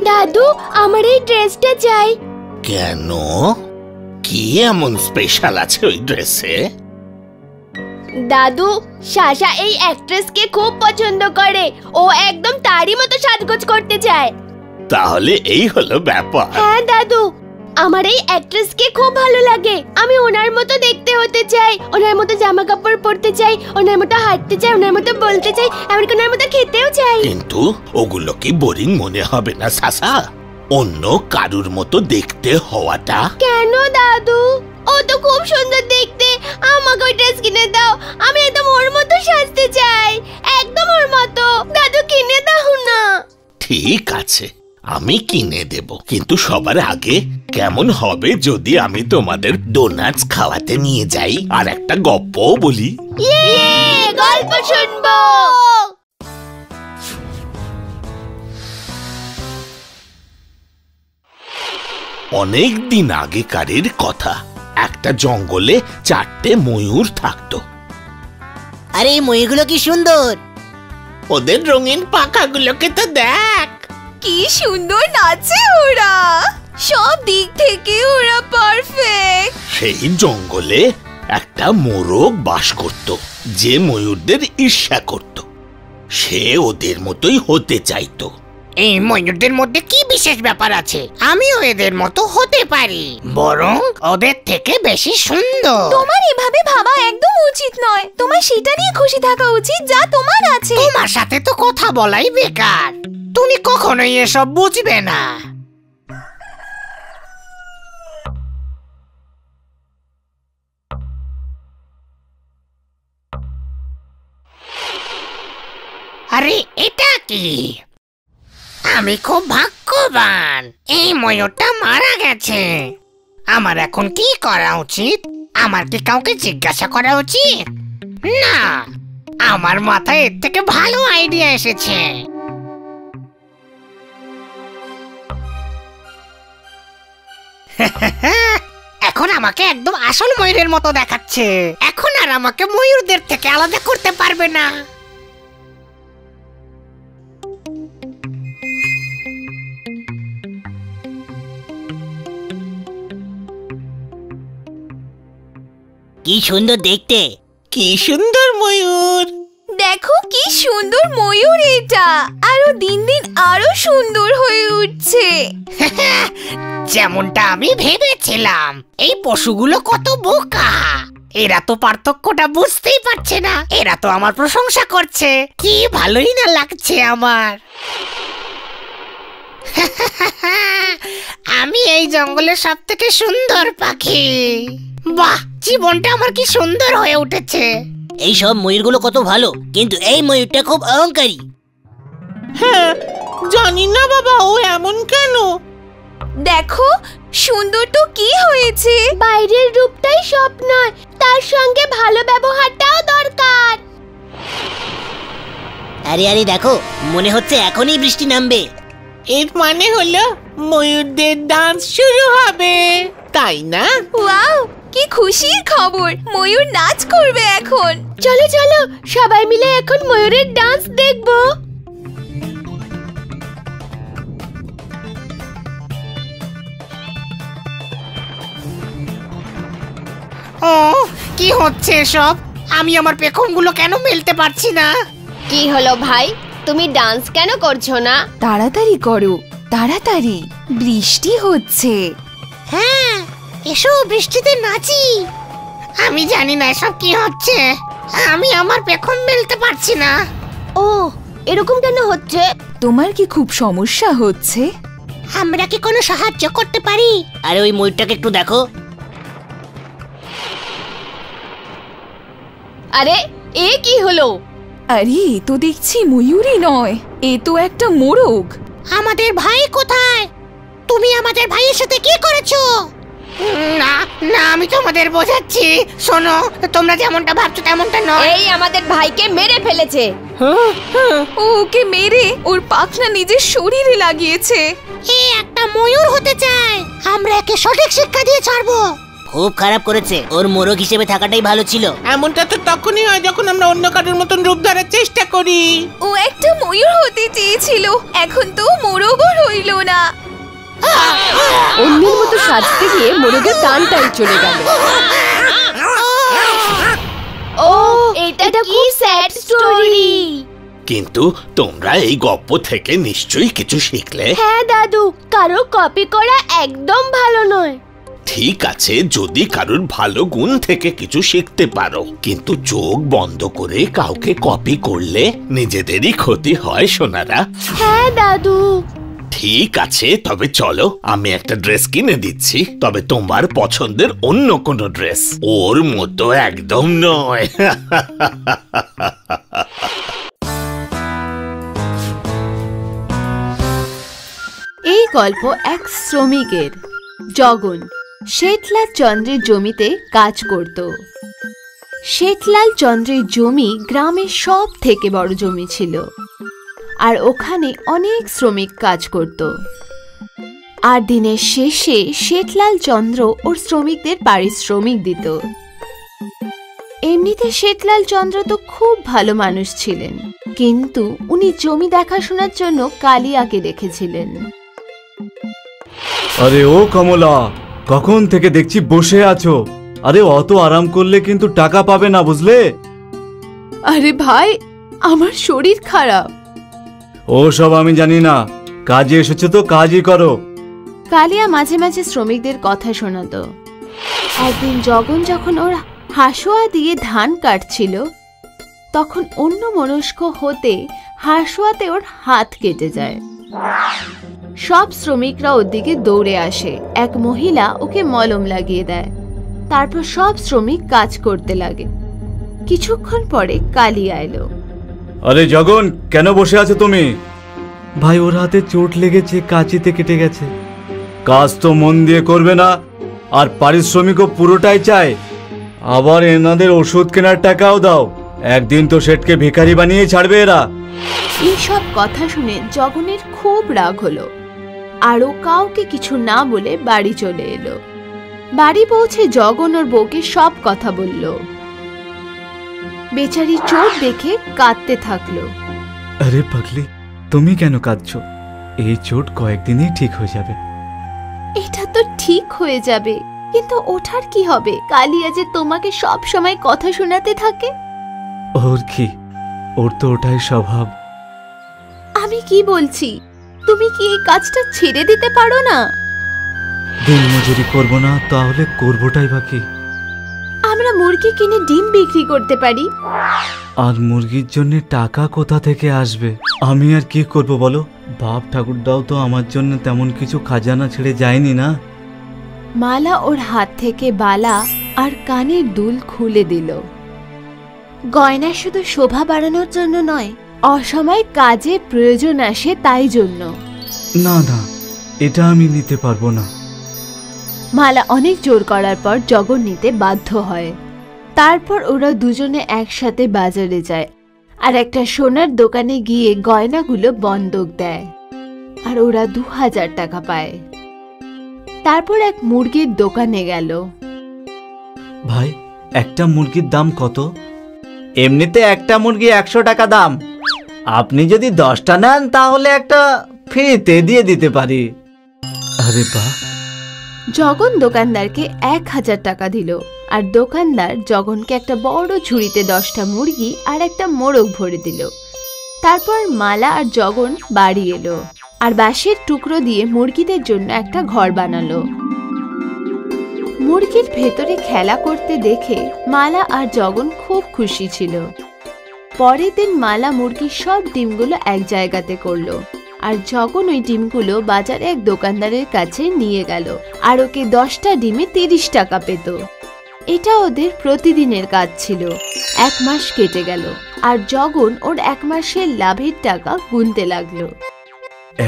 দাদু, আমার এই ড্রেসটা চাই। কেন? কি এমন স্পেশাল আছে ওই ড্রেসে? দাদু, সাশা এই অ্যাক্ট্রেসকে খুব পছন্দ করে। ও একদম তারই মতো সাজগোজ করতে চায়। তাহলে এই হলো ব্যাপার। হ্যাঁ দাদু, আমার এই অ্যাক্ট্রেসকে খুব ভালো লাগে। আমি ওনার মতো দেখতে হতে চাই, ওনার মতো জামা কাপড় পরতে চাই, ওনার মতো হাঁটতে চাই, ওনার মতো বলতে চাই, এমনকি ওনার মতো খেতেও চাই। কিন্তু ওগুলো কি বোরিং মনে হবে না সাশা? অন্য কারুর মতো দেখতে হওয়াটা? কেন দাদু? ও তো খুব সুন্দর দেখতে। আমাকে ওই ড্রেস কিনে দাও। আমি একদম ওর মতো সাজতে চাই, একদম ওর মতো। দাদু, কিনে দাও না। ঠিক আছে, আমি কিনে দেব, কিন্তু সবার আগে কেমন হবে যদি আমি তোমাদের ডোনাটস খাওয়াতে নিয়ে যাই আর একটা গল্পও বলি? গল্প শুনবো। অনেক দিন আগেকারের কথা, একটা জঙ্গলে 4টে ময়ূর থাকতো। আরে এই ময়ূরগুলো কি সুন্দর! ওদের রঙিন পাখাগুলোকে তো দেখ, কি সুন্দর নাচে ওরা। সব দিক থেকে ওরা পারফেক্ট। সেই জঙ্গলে একটা মোরগ বাস করত, যে ময়ূরদের ঈর্ষা করত। সে ওদের মতোই হতে চাইতো। এই ময়ূরদের মধ্যে কি বিশেষ ব্যাপার আছে? আমিও এদের মতো হতে পারি, বরং ওদের থেকে বেশি সুন্দর। তোমার এভাবে ভাবা একদম উচিত নয়। তোমার সেটা নিয়ে খুশি থাকা উচিত যা তোমার আছে। তোমার সাথে তো কথা বলাই বেকার। তুমি কখনোই এসব বুঝবে না। আরে এটা কি? আমি খুব ভাগ্যবান, এই ময়ূরটা মারা গেছে। আমার এখন কি করা উচিত? আমার কি কাউকে জিজ্ঞাসা করা উচিত? না, আমার মাথায় এর থেকে ভালো আইডিয়া এসেছে। এখন আমাকে একদম আসল ময়ূরের মতো দেখাচ্ছে। এখন আর আমাকে ময়ূরদের থেকে আলাদা করতে পারবে না। কি সুন্দর দেখতে! কি সুন্দর ময়ূর! দেখো কি সুন্দর ময়ূর এটা। আরো দিন দিন আরো সুন্দর হয়ে উঠছে। যেমনটা আমি ভেবেছিলাম। এই পশুগুলো কত বোকা। এরা তো পার্থক্যটা বুঝতেই পারছে না। এরা তো আমার প্রশংসা করছে। কি ভালোই না লাগছে আমার। আমি এই জঙ্গলের সবথেকে সুন্দর পাখি। বাহ, জীবনটা আমার কি সুন্দর হয়ে উঠেছে। এই সব ময়ূরগুলো কত ভালো, কিন্তু এই ময়ূরটা খুব অহংকারী। হ্যাঁ, জানি না বাবা, ও এমন কেন? দেখো সুন্দর তো কি হয়েছে। বাইরের রূপটাই সব নয়, তার সঙ্গে ভালো ব্যবহারটাও দরকার। আরে আরে দেখো, মনে হচ্ছে এখনই বৃষ্টি নামবে। এর মানে হলো ময়ূরদের ডান্স শুরু হবে, তাই না? ওয়াও, কি খুশির খবর। ময়ূর নাচ করবে এখন। চলো চলো, সবাই মিলে এখন ময়ূরের ডান্স দেখবো। ও, কি হচ্ছে এসব? আমি আমার পেখমগুলো কেন মেলতে পারছি না? কি হলো ভাই, তুমি ডান্স কেন করছো না? তাড়াতাড়ি করো, তাড়াতাড়ি, বৃষ্টি হচ্ছে। হ্যাঁ, এসো বৃষ্টিতে নাচি। আমি জানি না এসব কি হচ্ছে। আমি আমার পেখম মেলতে পারছি না। ও, এরকম কেন হচ্ছে? তোমার কি খুব সমস্যা হচ্ছে? আমরা কি কোনো সাহায্য করতে পারি? আরে ওই ময়ূরটাকে একটু দেখো। আরে এ কি হলো? আরে এ তো দেখছি ময়ূরই নয়, এ তো একটা মোরগ। আমাদের ভাই কোথায়? তুমি আমাদের ভাইয়ের সাথে কি করেছো? না না, আমি তোমাদের বোঝাচ্ছি। শোনো, তোমরা যেমনটা ভাবছো তেমনটা নয়। এই আমাদের ভাইকে মেরে ফেলেছে। ও ওকে মেরে ওর পাখনা নিজের শরীরে লাগিয়েছে। এ একটা ময়ূর হতে চায়। আমরা একে সঠিক শিক্ষা দিয়ে ছাড়বো। খুব খারাপ করেছে, ওর মোরগ হিসেবে থাকাটাই ভালো ছিল। এমনটা তো তখনই হয় যখন আমরা অন্য কারোর মতন রূপ ধরার চেষ্টা করি। ও একটা ময়ূর হতে চেয়েছিল, এখন তো মোরগও রইল না। অন্যের মতো সাজতে গিয়ে মোরগের টানটাই চলে গেল। ও এটা খুব স্যাড স্টোরি। কিন্তু তোমরা এই গল্প থেকে নিশ্চয়ই কিছু শিখলে। হ্যাঁ দাদু, কারো কপি করা একদম ভালো নয়। ঠিক আছে, যদি কারোর ভালো গুণ থেকে কিছু শিখতে পারো, কিন্তু চোখ বন্ধ করে কাউকে কপি করলে নিজেদেরই ক্ষতি হয় সোনারা। হ্যাঁ দাদু। ঠিক আছে, তবে চলো আমি একটা ড্রেস কিনে দিচ্ছি, তবে তোমার পছন্দের অন্য কোনো ড্রেস, ওর মতো একদম নয়। এই গল্প এক শ্রমিকের। জগন শেঠলাল চন্দ্রের জমিতে কাজ করত। শেঠলাল চন্দ্রের জমি গ্রামের সব থেকে বড় জমি ছিল, আর ওখানে অনেক শ্রমিক কাজ করত। আর দিনের শেষে শেঠলাল চন্দ্র ওর শ্রমিকদের পারিশ্রমিক দিত। এমনিতে শেঠলাল চন্দ্র তো খুব ভালো মানুষ ছিলেন, কিন্তু উনি জমি দেখাশোনার জন্য কালিয়াকে রেখেছিলেন। আরে ও কমলা, কখন থেকে দেখছি বসে আছো? আরে অত আরাম করলে কিন্তু টাকা পাবে না, বুঝলে? আরে ভাই, আমার শরীর খারাপ। ও সব আমি জানি না, কাজে এসেছো তো কাজই করো। কালিয়া মাঝে মাঝে শ্রমিকদের কথা শোনাতো। একদিন জগন যখন ওর হাসুয়া দিয়ে ধান কাটছিল, তখন অন্য মনস্ক হতে হাসুয়াতে ওর হাত কেটে যায়। সব শ্রমিকরা ওর দিকে দৌড়ে আসে। এক মহিলা ওকে মলম লাগিয়ে দেয়। তারপর সব শ্রমিক কাজ করতে লাগে। কিছুক্ষণ পরে কালিয়া এলো। আরে জগন, কেন বসে আছো তুমি? ভাই, ওর হাতে চোট লেগেছে, কাঁচিতে কেটে গেছে। কাজ তো মন দিয়ে করবে না, আর পারিশ্রমিকও পুরোটাই চায়। আবার এনাদের ওষুধ কেনার টাকাও দাও। একদিন তো শেঠকে ভিখারি বানিয়ে ছাড়বে এরা। এইসব কথা শুনে জগনের খুব রাগ হলো, আরও কাউকে কিছু না বলে বাড়ি চলে এলো। বাড়ি পৌঁছে জগন ওর বউকে সব কথা বলল। বেচারি চোট দেখে কাঁদতে থাকলো। আরে পাগলি, তুমি কেন কাঁদছো? এই চোট কয়েকদিনেই ঠিক হয়ে যাবে। এটা তো ঠিক হয়ে যাবে, কিন্তু ওঠার কি হবে? কালিয়া যে তোমাকে সব সময় কথা শোনাতে থাকে। ওর কি? ওর তো ওটাই স্বভাব। আমি কি বলছি, তুমি কি এই কাজটা ছেড়ে দিতে পারো না? দিন মজুরি করবো না, তাহলে করবোটাই বাকি। আমরা মুরগি কিনে ডিম বিক্রি করতে পারি। আর মুরগির জন্য টাকা কোথা থেকে আসবে? আমি আর কি করব বলো? বাপ ঠাকুরদাও তো আমার জন্য তেমন কিছু খাজানা ছেড়ে যায়নি না। মালা ওর হাত থেকে বালা আর কানের দুল খুলে দিল। গয়না শুধু শোভা বাড়ানোর জন্য নয়, অসময় কাজে প্রয়োজন আসে তাই জন্য। না না, এটা আমি নিতে পারবো না। মালা অনেক জোর করার পর জগন নিতে বাধ্য হয়। তারপর ওরা দুজনে একসাথে বাজারে যায় আর একটা সোনার দোকানে গিয়ে গয়নাগুলো বন্ধক দেয়, আর ওরা 2000 টাকা পায়। তারপর এক মুরগির দোকানে গেল। ভাই, একটা মুরগির দাম কত? এমনিতে একটা মুরগি 100 টাকা দাম। আপনি যদি 10টা নেন তাহলে একটা ফ্রিতে দিয়ে দিতে পারি। আরে বাহ! জগন দোকানদারকে 1000 টাকা দিল, আর দোকানদার জগনকে একটা বড় ঝুড়িতে 10টা মুরগি আর একটা মোরগ ভরে দিল। তারপর মালা আর জগন বাড়ি এলো আর বাঁশের টুকরো দিয়ে মুরগিদের জন্য একটা ঘর বানালো। মুরগির ভেতরে খেলা করতে দেখে মালা আর জগন খুব খুশি ছিল। পরের দিন মালা মুরগির সব ডিমগুলো এক জায়গাতে করলো, আর জগন ওই ডিমগুলো বাজারে এক দোকানদারের কাছে নিয়ে গেল, আর ওকে 10টা ডিমে 30 টাকা পেত। এটা ওদের প্রতিদিনের কাজ ছিল। 1 মাস কেটে গেল, আর জগন ওর 1 মাসের লাভের টাকা গুনতে লাগলো।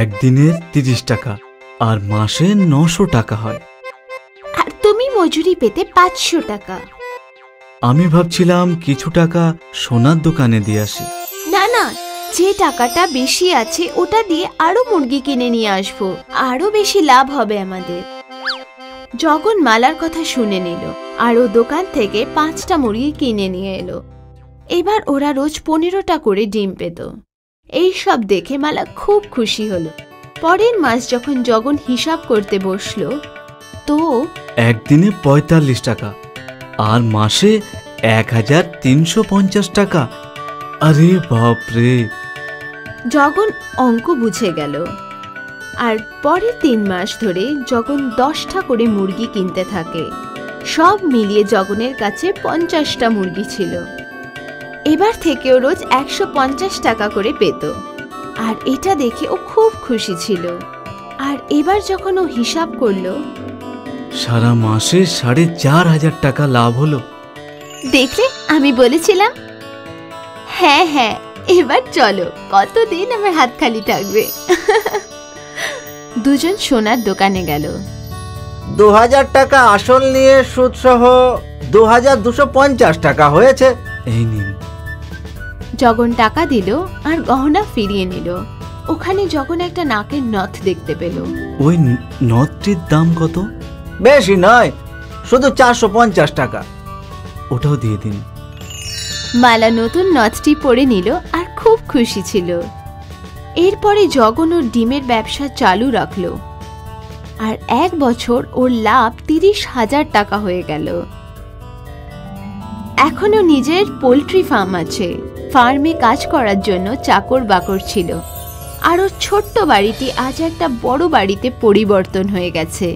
একদিনের 30 টাকা আর মাসে 900 টাকা হয়। আর তুমি মজুরি পেতে 500 টাকা। আমি ভাবছিলাম কিছু টাকা সোনার দোকানে দিয়ে আসি। না না, যে টাকাটা বেশি আছে ওটা দিয়ে আরো মুরগি কিনে নিয়ে আসবো, আরো বেশি লাভ হবে আমাদের। জগন মালার কথা শুনে নিল আর ও দোকান থেকে 5টা মুরগি কিনে নিয়ে এলো। এবার ওরা রোজ 15টা করে ডিম পেত। এই সব দেখে মালা খুব খুশি হলো। পরের মাস যখন জগন হিসাব করতে বসলো তো একদিনে 45 টাকা আর মাসে 1350 টাকা। আরে বাপরে! জগন অঙ্ক বুঝে গেল। আর পরের 3 মাস ধরে জগন 10টা করে মুরগি কিনতে থাকে। সব মিলিয়ে জগনের কাছে 50টা মুরগি ছিল। এবার থেকেও রোজ 150 টাকা করে পেত। আর এটা দেখে ও খুব খুশি ছিল। আর এবার যখন ও হিসাব করলো সারা মাসে 4500 টাকা লাভ হলো। দেখলে আমি বলেছিলাম। হ্যাঁ হ্যাঁ, এবার চলো, কতদিন আমার হাত খালি থাকবে। দুজন সোনার দোকানে গেল। 2000 টাকা আসল নিয়ে সুদ সহ 2250 টাকা হয়েছে। এই নিন। জগন টাকা দিল আর গহনা ফিরিয়ে নিল। ওখানে জগন একটা নাকের নথ দেখতে পেল। ওই নথটির দাম কত? বেশি নয়, শুধু 450 টাকা। ওটাও দিয়ে দিন। মালা নতুন নথটি পরে নিল আর খুব খুশি ছিল। এরপরে জগন ওর ডিমের ব্যবসা চালু রাখলো আর 1 বছর ওর লাভ 30,000 টাকা হয়ে গেল। এখনো নিজের পোল্ট্রি ফার্ম আছে। ফার্মে কাজ করার জন্য চাকর বাকর ছিল। আর ওর ছোট্ট বাড়িটি আজ একটা বড় বাড়িতে পরিবর্তন হয়ে গেছে।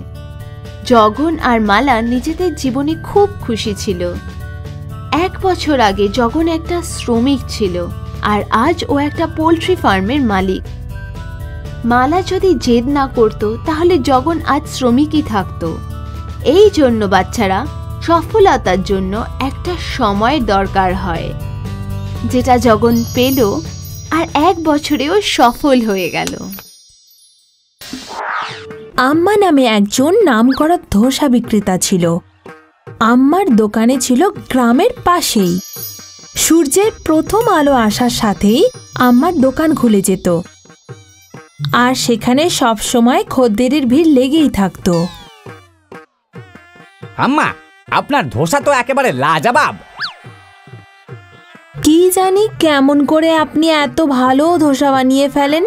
জগন আর মালা নিজেদের জীবনে খুব খুশি ছিল। 1 বছর আগে জগন একটা শ্রমিক ছিল আর আজ ও একটা পোল্ট্রি ফার্মের মালিক। মালা যদি জেদ না করত তাহলে জগন আজ শ্রমিকই থাকতো। এই জন্য বাচ্চারা, সফলতার জন্য একটা সময় দরকার হয়, যেটা জগন পেল আর 1 বছরেও সফল হয়ে গেল। আম্মা নামে একজন নামকরা ধোসা বিক্রেতা ছিল। আম্মার দোকানে ছিল গ্রামের পাশেই। সূর্যের প্রথম আলো আসার সাথেই আম্মার দোকান খুলে যেত আর সেখানে সব সময় খদ্দেরের ভিড় লেগেই থাকতো। আম্মা, আপনার ধোসা তো একেবারে লাজবাব। কি জানি কেমন করে আপনি এত ভালো ধোসা বানিয়ে ফেলেন।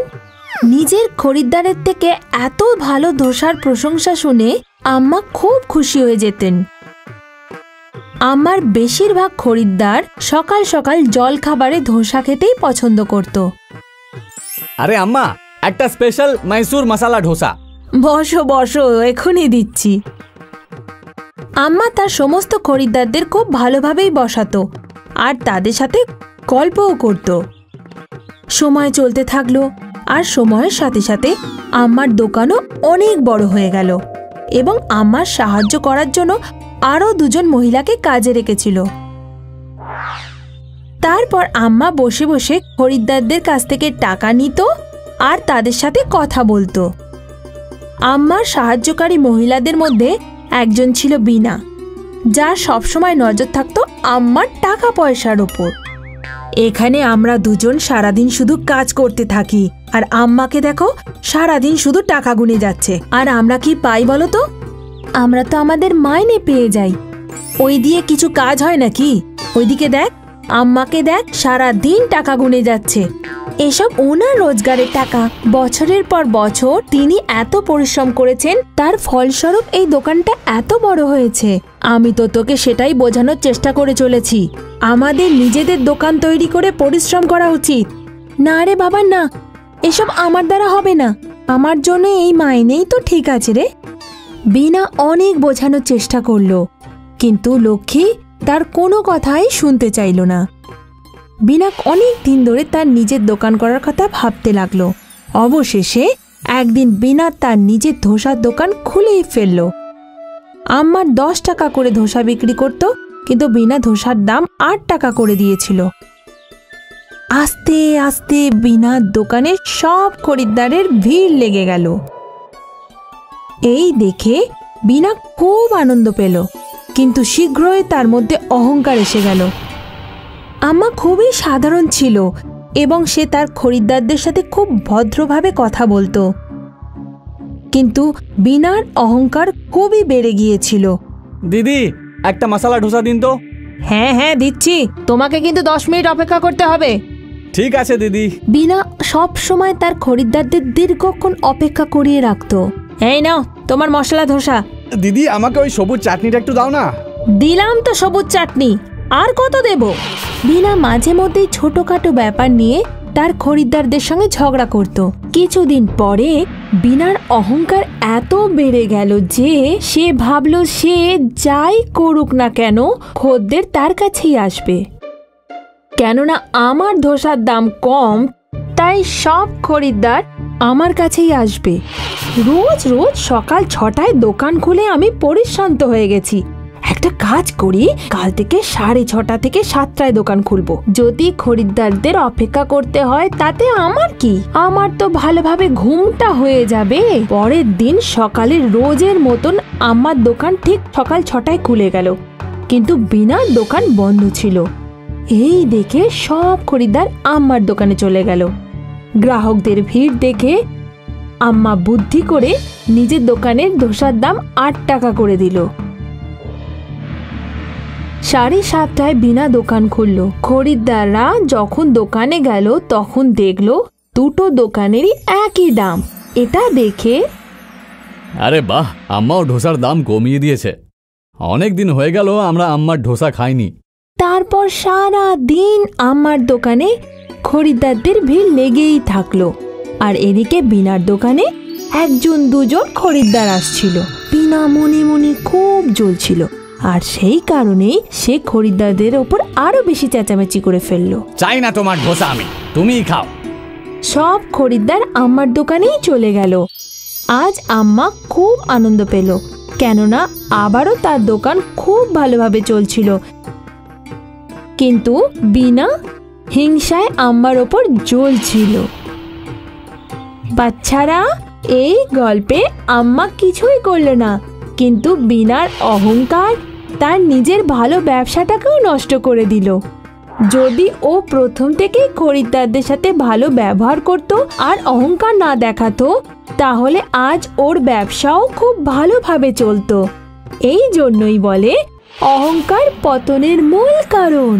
নিজের খরিদ্দারের থেকে এত ভালো ধোসার প্রশংসা শুনে আম্মা খুব খুশি হয়ে যেতেন। আমার বেশিরভাগ খরিদ্দার সকাল সকাল জল খাবারে ধোসা খেতেই পছন্দ করত। আরে আম্মা, একটা স্পেশাল মাইসুর মশলা ধোসা। বসো বসো, এখনই দিচ্ছি। আম্মা তার সমস্ত খরিদ্দারদের খুব ভালোভাবেই বসাতো আর তাদের সাথে গল্পও করত। সময় চলতে থাকলো আর সময়ের সাথে সাথে আম্মার দোকানও অনেক বড় হয়ে গেল এবং আম্মার সাহায্য করার জন্য আরও 2জন মহিলাকে কাজে রেখেছিল। তারপর আম্মা বসে বসে খরিদ্দারদের কাছ থেকে টাকা নিত আর তাদের সাথে কথা বলতো। আম্মার সাহায্যকারী মহিলাদের মধ্যে একজন ছিল বিনা, যার সবসময় নজর থাকতো আম্মার টাকা পয়সার ওপর। এখানে আমরা 2জন সারাদিন শুধু কাজ করতে থাকি আর আম্মাকে দেখো সারাদিন শুধু টাকা গুনে যাচ্ছে। আর আমরা কি পাই বলো তো? আমরা তো আমাদের মাইনে পেয়ে যাই। ওই দিয়ে কিছু কাজ হয় নাকি? ওইদিকে দেখ, আম্মাকে দেখ, সারাদিন টাকা গুনে যাচ্ছে। এসব ওনার রোজগারের টাকা। বছরের পর বছর তিনি এত পরিশ্রম করেছেন, তার ফলস্বরূপ এই দোকানটা এত বড় হয়েছে। আমি তো তোকে সেটাই বোঝানোর চেষ্টা করে চলেছি। আমাদের নিজেদের দোকান তৈরি করে পরিশ্রম করা উচিত। না রে বাবা না, এসব আমার দ্বারা হবে না। আমার জন্য এই মাইনেই তো ঠিক আছে রে। বিনা অনেক বোঝানোর চেষ্টা করলো, কিন্তু লক্ষ্মী তার কোনো কথাই শুনতে চাইল না। বিনা অনেক দিন ধরে তার নিজের দোকান করার কথা ভাবতে লাগলো। অবশেষে একদিন বিনা তার নিজের ধোসার দোকান খুলেই ফেলল। আম্মার 10 টাকা করে ধোসা বিক্রি করত, কিন্তু বিনা ধোসার দাম 8 টাকা করে দিয়েছিল। আস্তে আস্তে বিনার দোকানে সব খরিদ্দারের ভিড় লেগে গেল। এই দেখে বিনা খুব আনন্দ পেল, কিন্তু শীঘ্রই তার মধ্যে অহংকার এসে গেল। আম্মা খুবই সাধারণ ছিল এবং সে তার খরিদ্দারদের সাথে খুব ভদ্রভাবে কথা বলতো। কিন্তু বিনার অহংকার খুবই বেড়ে গিয়েছিল। দিদি একটা মশলা ধোসা দিন তো। হ্যাঁ হ্যাঁ দিচ্ছি, তোমাকে কিন্তু 10 মিনিট অপেক্ষা করতে হবে। ঠিক আছে দিদি। বিনা সব সময় তার খরিদ্দারদের দীর্ঘক্ষণ অপেক্ষা করিয়ে রাখতো। এই নাও তোমার মশলা ধোসা। দিদি আমাকে ওই সবুজ চাটনিটা একটু দাও না। দিলাম তো সবুজ চাটনি, আর কত দেব? বিনা মাঝে মধ্যেই ছোটখাটো ব্যাপার নিয়ে তার খরিদ্দারদের সঙ্গে ঝগড়া করত। কিছুদিন পরে বিনার অহংকার এত বেড়ে গেল যে সে ভাবল সে যাই করুক না কেন খদ্দের তার কাছেই আসবে। কেননা আমার ধোসার দাম কম, তাই সব খরিদ্দার আমার কাছেই আসবে। রোজ রোজ সকাল 6টায় দোকান খুলে আমি পরিশ্রান্ত হয়ে গেছি। একটা কাজ করি, কাল থেকে 6:30 থেকে 7টায় দোকান খুলবো। যদি খরিদ্দারদের অপেক্ষা করতে হয় তাতে আমার কি, আমার তো ভালোভাবে ঘুমটা হয়ে যাবে। পরের দিন সকালে রোজের মতন আমার দোকান ঠিক সকাল 6টায় খুলে গেল, কিন্তু বিনার দোকান বন্ধ ছিল। এই দেখে সব খরিদ্দার আমার দোকানে চলে গেল। গ্রাহকদের ভিড় দেখে আম্মা বুদ্ধি করে নিজের দোকানের ধোসার দাম 8 টাকা করে দিল। 7:30টায় বিনা দোকান খুলল। খরিদ্দাররা যখন দোকানে গেল তখন দেখলো দুটো দোকানেরই একই দাম। এটা দেখে আরে বাহ, আম্মাও ধোসার দাম কমিয়ে দিয়েছে। অনেক দিন হয়ে গেল আমরা আম্মার ধোসা খাইনি। তারপর সারা দিন আমার দোকানে খরিদ্দারদের ভিড় লেগেই থাকলো। আর এদিকে বিনার দোকানে 1-2জন খরিদ্দার আসছিল। বিনা মনে মনে খুব জ্বলছিল, আর সেই কারণেই সে খরিদ্দারদের ওপর আরো বেশি চেঁচামেচি করে ফেললো। চাই না তোমার ধোসা আমি, তুমিই খাও। সব খরিদ্দার আমার দোকানেই চলে গেল। আজ আম্মা খুব আনন্দ পেল, কেননা আবারও তার দোকান খুব ভালোভাবে চলছিল। কিন্তু বিনা হিংসায় আম্মার ওপর জ্বলছিল। বাচ্চারা, এই গল্পে আম্মা কিছুই করলো না, কিন্তু বিনার অহংকার তার নিজের ভালো ব্যবসাটাকেও নষ্ট করে দিল। যদি ও প্রথম থেকেই খরিদ্দারদের সাথে ভালো ব্যবহার করত আর অহংকার না দেখাতো, তাহলে আজ ওর ব্যবসাও খুব ভালোভাবে চলতো। এই জন্যই বলে অহংকার পতনের মূল কারণ।